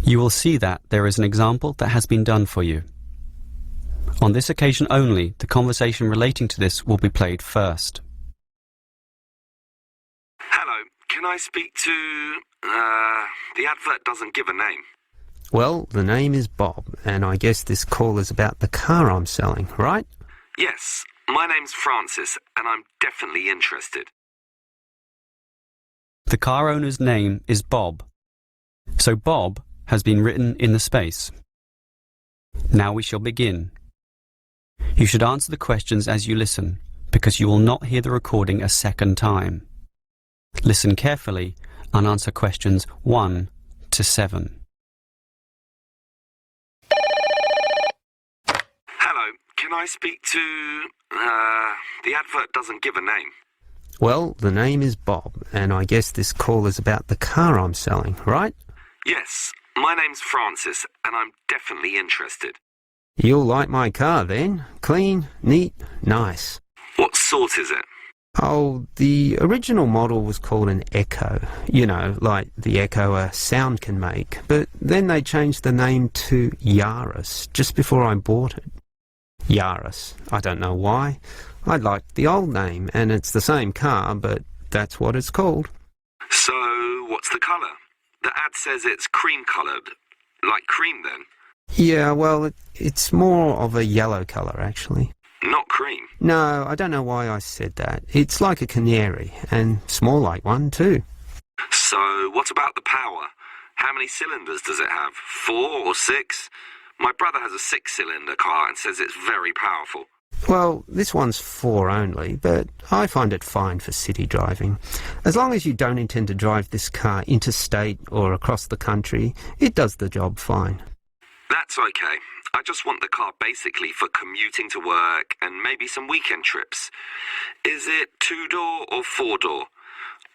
You will see that there is an example that has been done for you. On this occasion only, the conversation relating to this will be played first. Hello, can I speak to... the advert doesn't give a name. Well, the name is Bob, and I guess this call is about the car I'm selling, right? Yes, my name's Francis, and I'm definitely interested. The car owner's name is Bob, so Bob has been written in the space. Now we shall begin. You should answer the questions as you listen, because you will not hear the recording a second time. Listen carefully and answer questions 1 to 7. Hello, can I speak to... the advert doesn't give a name. Well, the name is Bob, and I guess this call is about the car I'm selling, right? Yes, my name's Francis, and I'm definitely interested. You'll like my car then. Clean, neat, nice. What sort is it? Oh, the original model was called an Echo. You know, like the echo a sound can make. But then they changed the name to Yaris just before I bought it. Yaris. I don't know why. I liked the old name, and it's the same car, but that's what it's called. So, what's the colour? The ad says it's cream-coloured. Like cream, then? Yeah, well, it's more of a yellow colour, actually. Not cream? No, I don't know why I said that. It's like a canary, and small like one, too. So, what about the power? How many cylinders does it have? 4 or 6? My brother has a 6-cylinder car and says it's very powerful. Well, this one's 4 only, but I find it fine for city driving. As long as you don't intend to drive this car interstate or across the country, it does the job fine. That's okay. I just want the car basically for commuting to work and maybe some weekend trips. Is it 2-door or 4-door?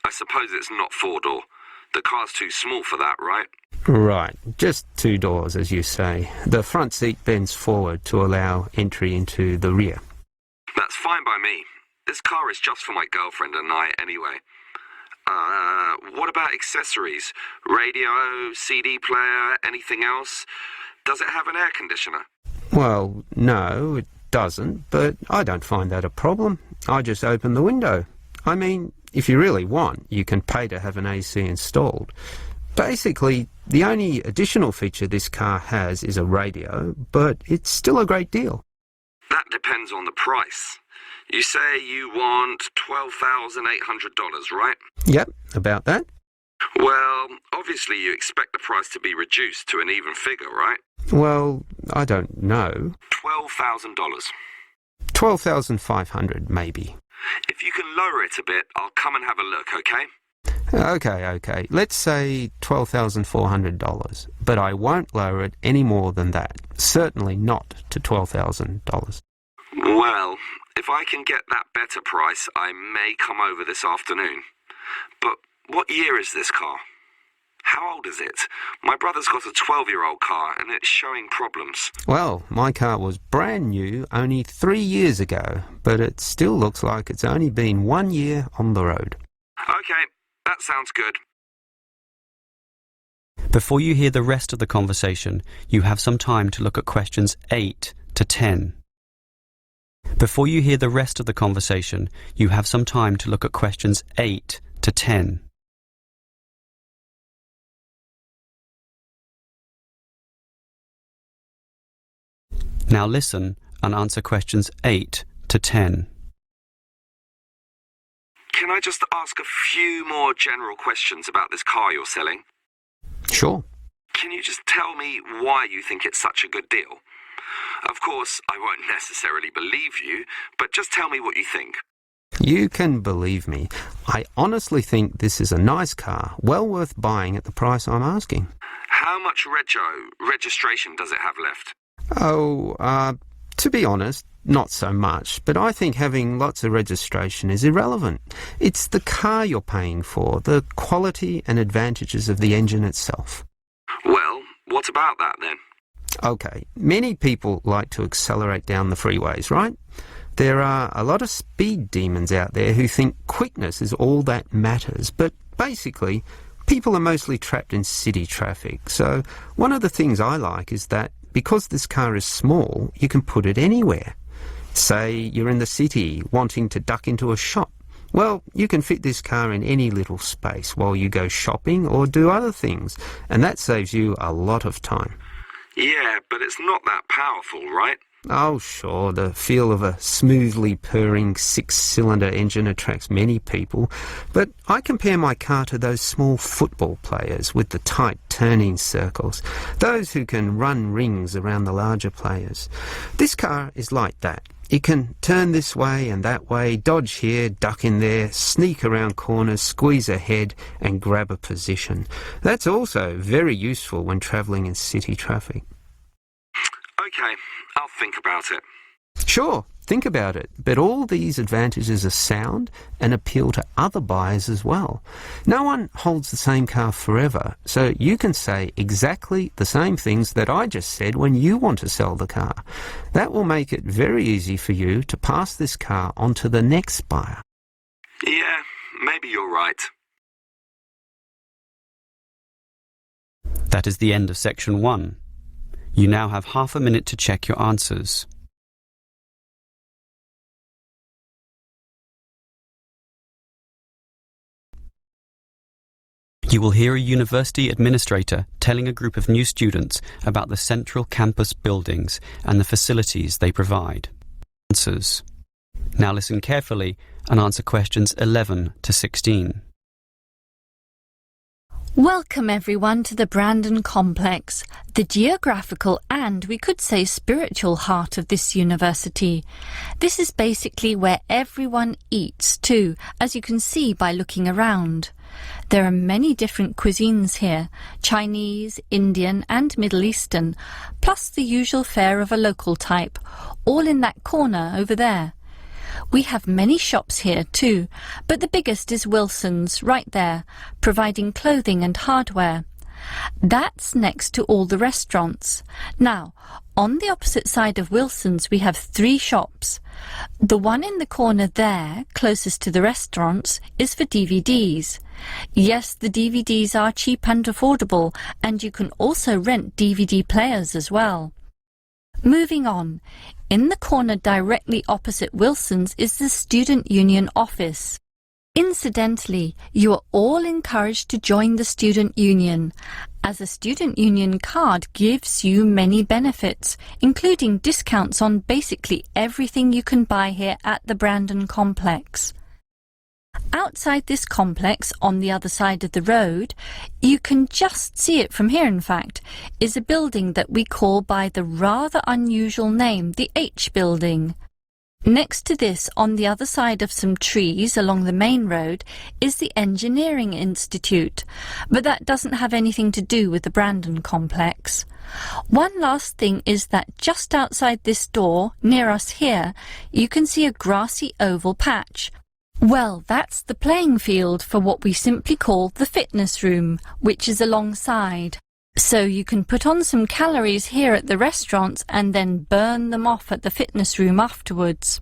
I suppose it's not 4-door. The car's too small for that, right? Right, just 2 doors, as you say. The front seat bends forward to allow entry into the rear. That's fine by me. This car is just for my girlfriend and I anyway. What about accessories? Radio, CD player, anything else? Does it have an air conditioner? Well, no, it doesn't, but I don't find that a problem. I just open the window. I mean, if you really want, you can pay to have an AC installed. Basically, the only additional feature this car has is a radio, but it's still a great deal. That depends on the price. You say you want $12,800, right? Yep, about that. Well, obviously you expect the price to be reduced to an even figure, right? Well, I don't know. $12,000. $12,500, maybe. If you can lower it a bit, I'll come and have a look, okay? Okay. Let's say $12,400, but I won't lower it any more than that. Certainly not to $12,000. Well, if I can get that better price, I may come over this afternoon. But what year is this car? How old is it? My brother's got a 12-year-old car and it's showing problems. Well, my car was brand new only 3 years ago, but it still looks like it's only been 1 year on the road. Okay, that sounds good. Before you hear the rest of the conversation, you have some time to look at questions 8 to 10. Before you hear the rest of the conversation, you have some time to look at questions 8 to 10. Now listen and answer questions 8 to 10. Can I just ask a few more general questions about this car you're selling? Sure. Can you just tell me why you think it's such a good deal? Of course, I won't necessarily believe you, but just tell me what you think. You can believe me. I honestly think this is a nice car, well worth buying at the price I'm asking. How much registration does it have left? To be honest, not so much, but I think having lots of registration is irrelevant. It's the car you're paying for, the quality and advantages of the engine itself. Well, what about that then? Okay, many people like to accelerate down the freeways, right? There are a lot of speed demons out there who think quickness is all that matters, but basically, People are mostly trapped in city traffic, so one of the things I like is that because this car is small, you can put it anywhere. Say you're in the city wanting to duck into a shop. Well, you can fit this car in any little space while you go shopping or do other things, and that saves you a lot of time. Yeah, but it's not that powerful, right? Oh, sure, the feel of a smoothly purring six-cylinder engine attracts many people, but I compare my car to those small football players with the tight turning circles, those who can run rings around the larger players. This car is like that. It can turn this way and that way, dodge here, duck in there, sneak around corners, squeeze ahead and grab a position. That's also very useful when travelling in city traffic. Okay, I'll think about it. Sure, think about it, but all these advantages are sound and appeal to other buyers as well. No one holds the same car forever, so you can say exactly the same things that I just said when you want to sell the car. That will make it very easy for you to pass this car on to the next buyer. Yeah, maybe you're right. That is the end of section 1. You now have half a minute to check your answers. You will hear a university administrator telling a group of new students about the central campus buildings and the facilities they provide. Answers. Now listen carefully and answer questions 11 to 16. Welcome everyone to the Brandon Complex, the geographical and we could say spiritual heart of this university. This is basically where everyone eats too, as you can see by looking around. There are many different cuisines here, Chinese, Indian and Middle Eastern, plus the usual fare of a local type, all in that corner over there. We have many shops here too, but the biggest is Wilson's right there, providing clothing and hardware. That's next to all the restaurants. Now, on the opposite side of Wilson's we have 3 shops. The one in the corner there, closest to the restaurants, is for DVDs. Yes, the DVDs are cheap and affordable, and you can also rent DVD players as well. Moving on, in the corner directly opposite Wilson's is the Student Union office. Incidentally, you are all encouraged to join the Student Union, as a Student Union card gives you many benefits, including discounts on basically everything you can buy here at the Brandon Complex. Outside this complex, on the other side of the road, you can just see it from here in fact, is a building that we call by the rather unusual name, the H Building. Next to this, on the other side of some trees along the main road, is the Engineering Institute, but that doesn't have anything to do with the Brandon Complex. One last thing is that just outside this door, near us here, you can see a grassy oval patch. Well, that's the playing field for what we simply call the fitness room, which is alongside. So you can put on some calories here at the restaurants and then burn them off at the fitness room afterwards.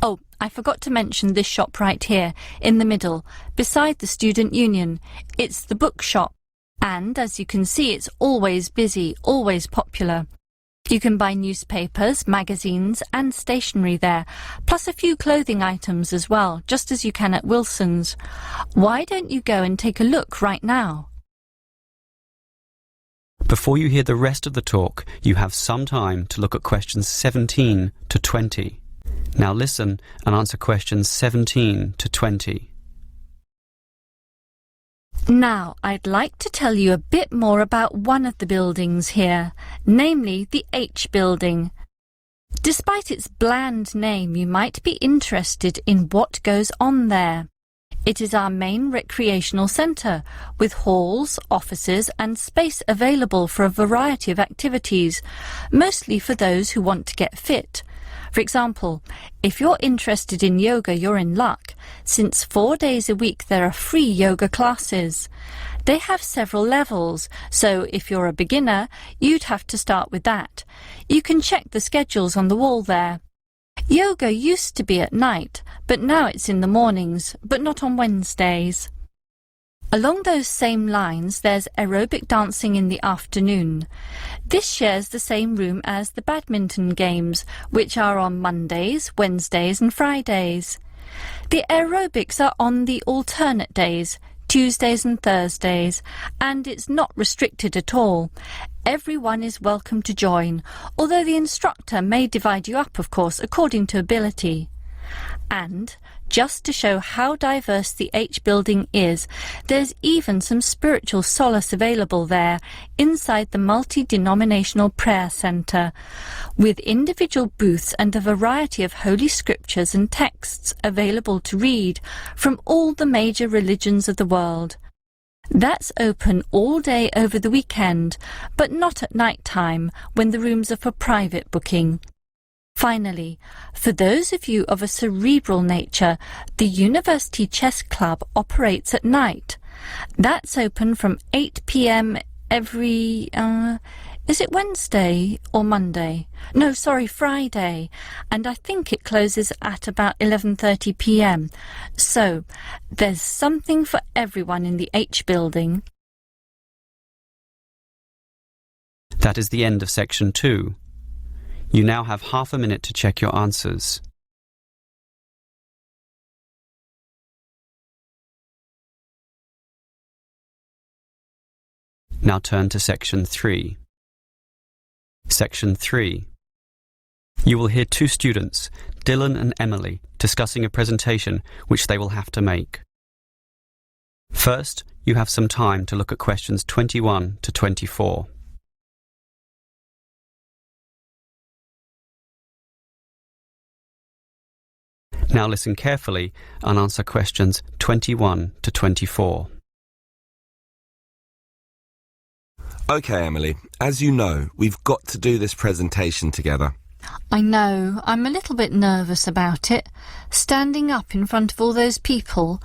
Oh, I forgot to mention this shop right here, in the middle, beside the Student Union. It's the bookshop. And as you can see, it's always busy, always popular. You can buy newspapers, magazines and stationery there, plus a few clothing items as well, just as you can at Wilson's. Why don't you go and take a look right now? Before you hear the rest of the talk, you have some time to look at questions 17 to 20. Now listen and answer questions 17 to 20. Now, I'd like to tell you a bit more about one of the buildings here, namely the H Building. Despite its bland name, you might be interested in what goes on there. It is our main recreational centre, with halls, offices and space available for a variety of activities, mostly for those who want to get fit. For example, if you're interested in yoga, you're in luck, since 4 days a week there are free yoga classes. They have several levels, so if you're a beginner, you'd have to start with that. You can check the schedules on the wall there. Yoga used to be at night, but now it's in the mornings, but not on Wednesdays. Along those same lines, there's aerobic dancing in the afternoon. This shares the same room as the badminton games, which are on Mondays, Wednesdays and Fridays. The aerobics are on the alternate days, Tuesdays and Thursdays, and it's not restricted at all. Everyone is welcome to join, although the instructor may divide you up, of course, according to ability. And, just to show how diverse the H building is, there's even some spiritual solace available there, inside the multi-denominational prayer centre, with individual booths and a variety of holy scriptures and texts available to read from all the major religions of the world. That's open all day over the weekend, but not at night time, when the rooms are for private booking. Finally, for those of you of a cerebral nature, the University Chess Club operates at night. That's open from 8 p.m. every, is it Wednesday or Monday? No, sorry, Friday. And I think it closes at about 11:30 p.m. So, there's something for everyone in the H building. That is the end of section 2. You now have half a minute to check your answers. Now turn to section 3. Section 3. You will hear two students, Dylan and Emily, discussing a presentation which they will have to make. First, you have some time to look at questions 21 to 24. Now listen carefully and answer questions 21 to 24. Okay, Emily, as you know, we've got to do this presentation together. I know, I'm a little bit nervous about it, standing up in front of all those people.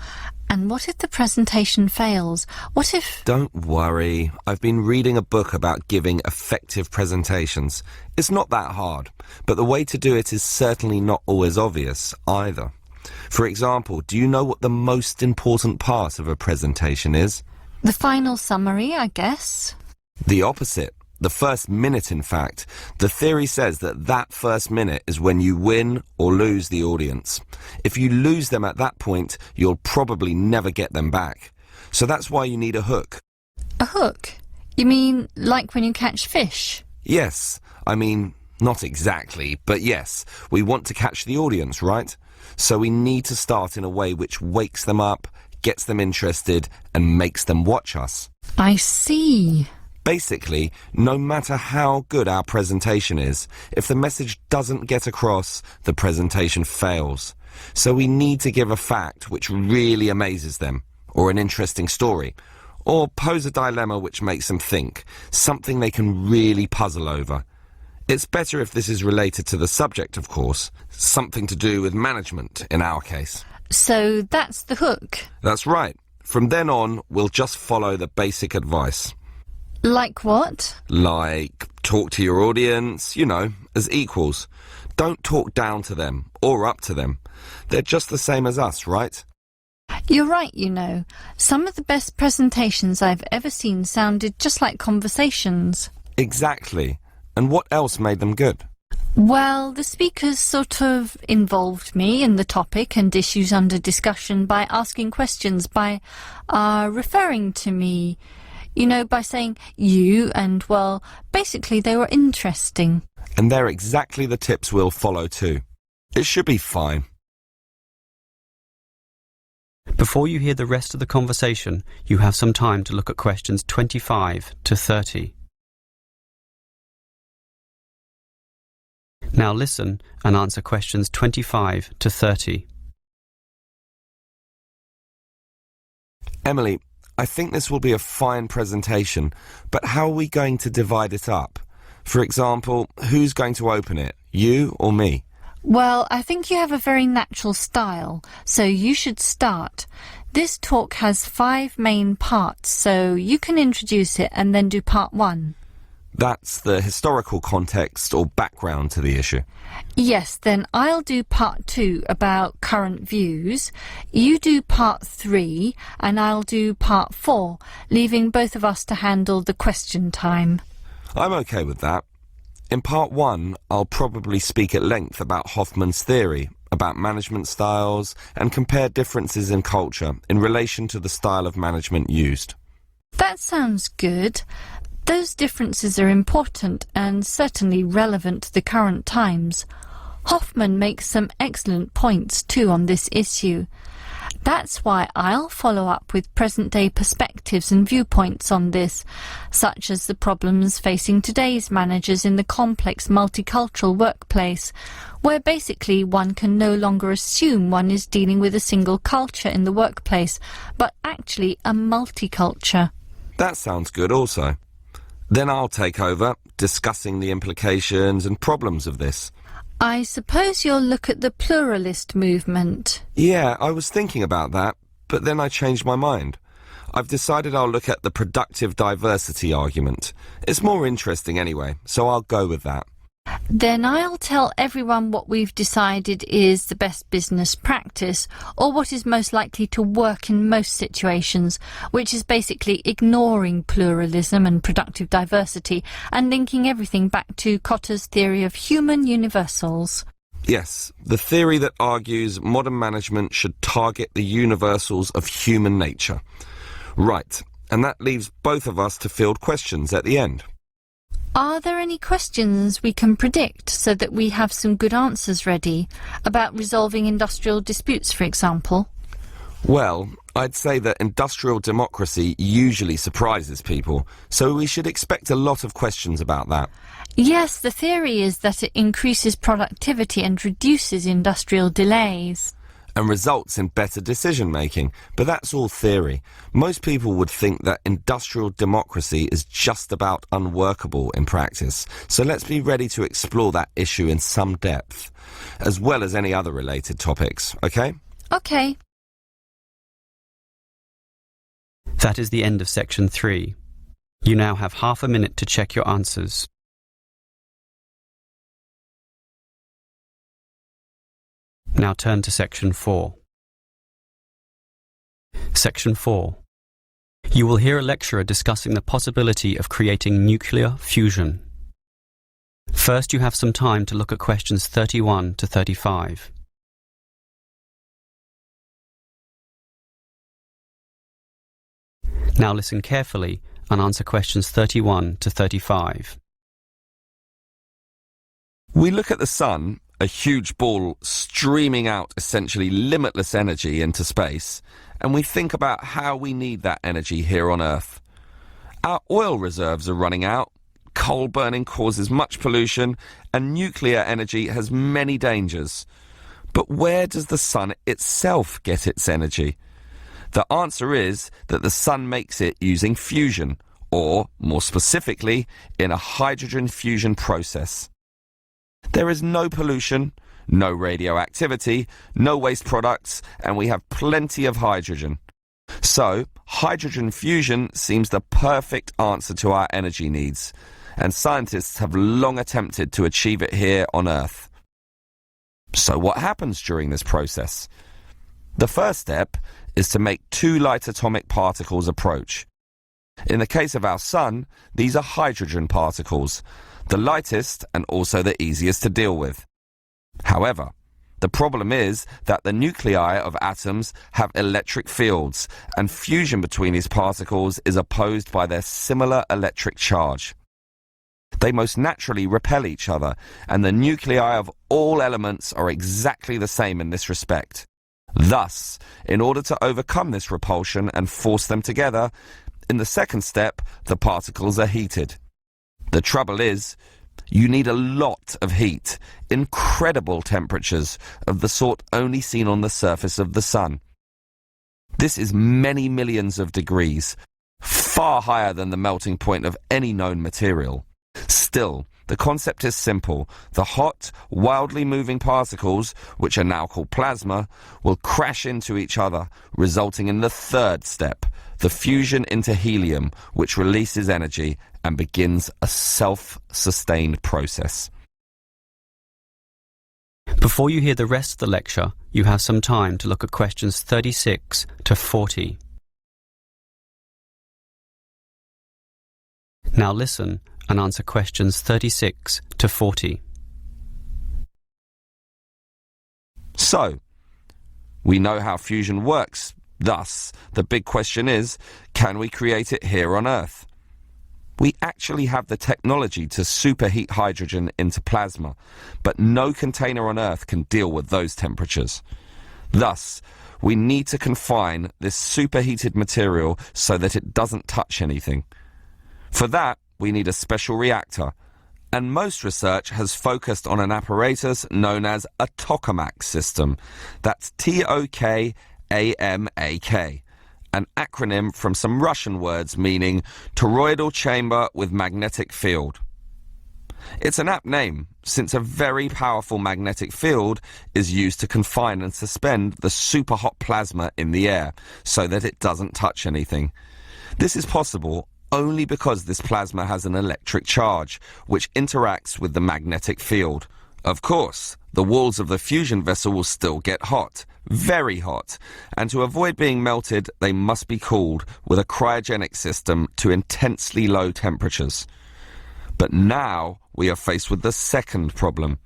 And what if the presentation fails? What if... Don't worry. I've been reading a book about giving effective presentations. It's not that hard, but the way to do it is certainly not always obvious either. For example, do you know what the most important part of a presentation is? The final summary, I guess. The opposite. The first minute, in fact. The theory says that first minute is when you win or lose the audience. If you lose them at that point, you'll probably never get them back. So that's why you need a hook. A hook? You mean like when you catch fish? Yes. I mean, not exactly, but yes. We want to catch the audience, right? So we need to start in a way which wakes them up, gets them interested, and makes them watch us. I see. Basically, no matter how good our presentation is, if the message doesn't get across, the presentation fails. So we need to give a fact which really amazes them, or an interesting story, or pose a dilemma which makes them think, something they can really puzzle over. It's better if this is related to the subject, of course, something to do with management in our case. So that's the hook? That's right. From then on, we'll just follow the basic advice. Like what? Like, talk to your audience, you know, as equals. Don't talk down to them, or up to them. They're just the same as us, right? You're right, you know. Some of the best presentations I've ever seen sounded just like conversations. Exactly. And what else made them good? Well, the speakers sort of involved me in the topic and issues under discussion by asking questions, by referring to me. You know, by saying you and, well, basically they were interesting. And they're exactly the tips we'll follow too. It should be fine. Before you hear the rest of the conversation, you have some time to look at questions 25 to 30. Now listen and answer questions 25 to 30. Emily, I think this will be a fine presentation, but how are we going to divide it up? For example, who's going to open it, you or me? Well, I think you have a very natural style, so you should start. This talk has 5 main parts, so you can introduce it and then do part 1. That's the historical context or background to the issue. Yes, then I'll do part 2 about current views. You do part 3 and I'll do part 4, leaving both of us to handle the question time. I'm okay with that. In part 1, I'll probably speak at length about Hoffman's theory, about management styles, and compare differences in culture in relation to the style of management used. That sounds good. Those differences are important and certainly relevant to the current times. Hoffman makes some excellent points too on this issue. That's why I'll follow up with present-day perspectives and viewpoints on this, such as the problems facing today's managers in the complex multicultural workplace, where basically one can no longer assume one is dealing with a single culture in the workplace, but actually a multiculture. That sounds good also. Then I'll take over, discussing the implications and problems of this. I suppose you'll look at the pluralist movement. Yeah, I was thinking about that, but then I changed my mind. I've decided I'll look at the productive diversity argument. It's more interesting anyway, so I'll go with that. Then I'll tell everyone what we've decided is the best business practice, or what is most likely to work in most situations, which is basically ignoring pluralism and productive diversity and linking everything back to Kotter's theory of human universals. Yes, the theory that argues modern management should target the universals of human nature. Right, and that leaves both of us to field questions at the end. Are there any questions we can predict so that we have some good answers ready, about resolving industrial disputes, for example? Well, I'd say that industrial democracy usually surprises people, so we should expect a lot of questions about that. Yes, the theory is that it increases productivity and reduces industrial delays. And results in better decision-making, but that's all theory. Most people would think that industrial democracy is just about unworkable in practice, so let's be ready to explore that issue in some depth, as well as any other related topics, okay? Okay. That is the end of section 3. You now have half a minute to check your answers. Now turn to section 4. Section 4. You will hear a lecturer discussing the possibility of creating nuclear fusion. First, you have some time to look at questions 31 to 35. Now listen carefully and answer questions 31 to 35. We look at the sun, a huge ball streaming out essentially limitless energy into space, and we think about how we need that energy here on Earth. Our oil reserves are running out, coal burning causes much pollution, and nuclear energy has many dangers. But where does the sun itself get its energy? The answer is that the sun makes it using fusion, or, more specifically, in a hydrogen fusion process. There is no pollution, no radioactivity, no waste products, and we have plenty of hydrogen. So, hydrogen fusion seems the perfect answer to our energy needs, and scientists have long attempted to achieve it here on Earth. So what happens during this process? The first step is to make two light atomic particles approach. In the case of our sun, these are hydrogen particles, the lightest and also the easiest to deal with. However, the problem is that the nuclei of atoms have electric fields, and fusion between these particles is opposed by their similar electric charge. They most naturally repel each other, and the nuclei of all elements are exactly the same in this respect. Thus, in order to overcome this repulsion and force them together, in the second step, the particles are heated. The trouble is, you need a lot of heat, incredible temperatures of the sort only seen on the surface of the sun. This is many millions of degrees, far higher than the melting point of any known material. Still, the concept is simple. The hot, wildly moving particles, which are now called plasma, will crash into each other, resulting in the third step, the fusion into helium, which releases energy and begins a self-sustained process. Before you hear the rest of the lecture, you have some time to look at questions 36 to 40. Now listen and answer questions 36 to 40. So, we know how fusion works. Thus, the big question is, can we create it here on Earth? We actually have the technology to superheat hydrogen into plasma, but no container on Earth can deal with those temperatures. Thus, we need to confine this superheated material so that it doesn't touch anything. For that, we need a special reactor, and most research has focused on an apparatus known as a tokamak system. That's Tokamak, an acronym from some Russian words meaning toroidal chamber with magnetic field. It's an apt name, since a very powerful magnetic field is used to confine and suspend the super hot plasma in the air so that it doesn't touch anything. This is possible only because this plasma has an electric charge, which interacts with the magnetic field. Of course, the walls of the fusion vessel will still get hot, very hot, and to avoid being melted, they must be cooled with a cryogenic system to intensely low temperatures. But now we are faced with the second problem.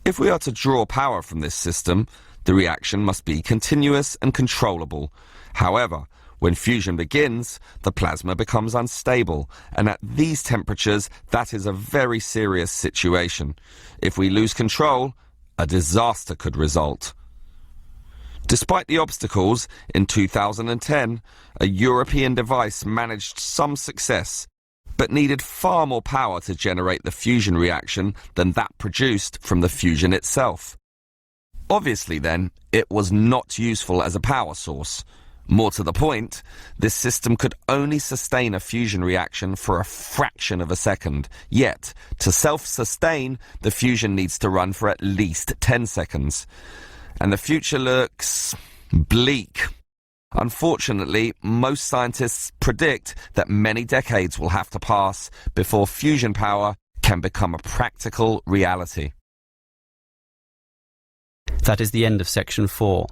If we are to draw power from this system, the reaction must be continuous and controllable. However, when fusion begins, the plasma becomes unstable, and at these temperatures, that is a very serious situation. If we lose control, a disaster could result. Despite the obstacles, in 2010, a European device managed some success, but needed far more power to generate the fusion reaction than that produced from the fusion itself. Obviously then, it was not useful as a power source. More to the point, this system could only sustain a fusion reaction for a fraction of a second. Yet, to self-sustain, the fusion needs to run for at least 10 seconds. And the future looks bleak. Unfortunately, most scientists predict that many decades will have to pass before fusion power can become a practical reality. That is the end of section 4.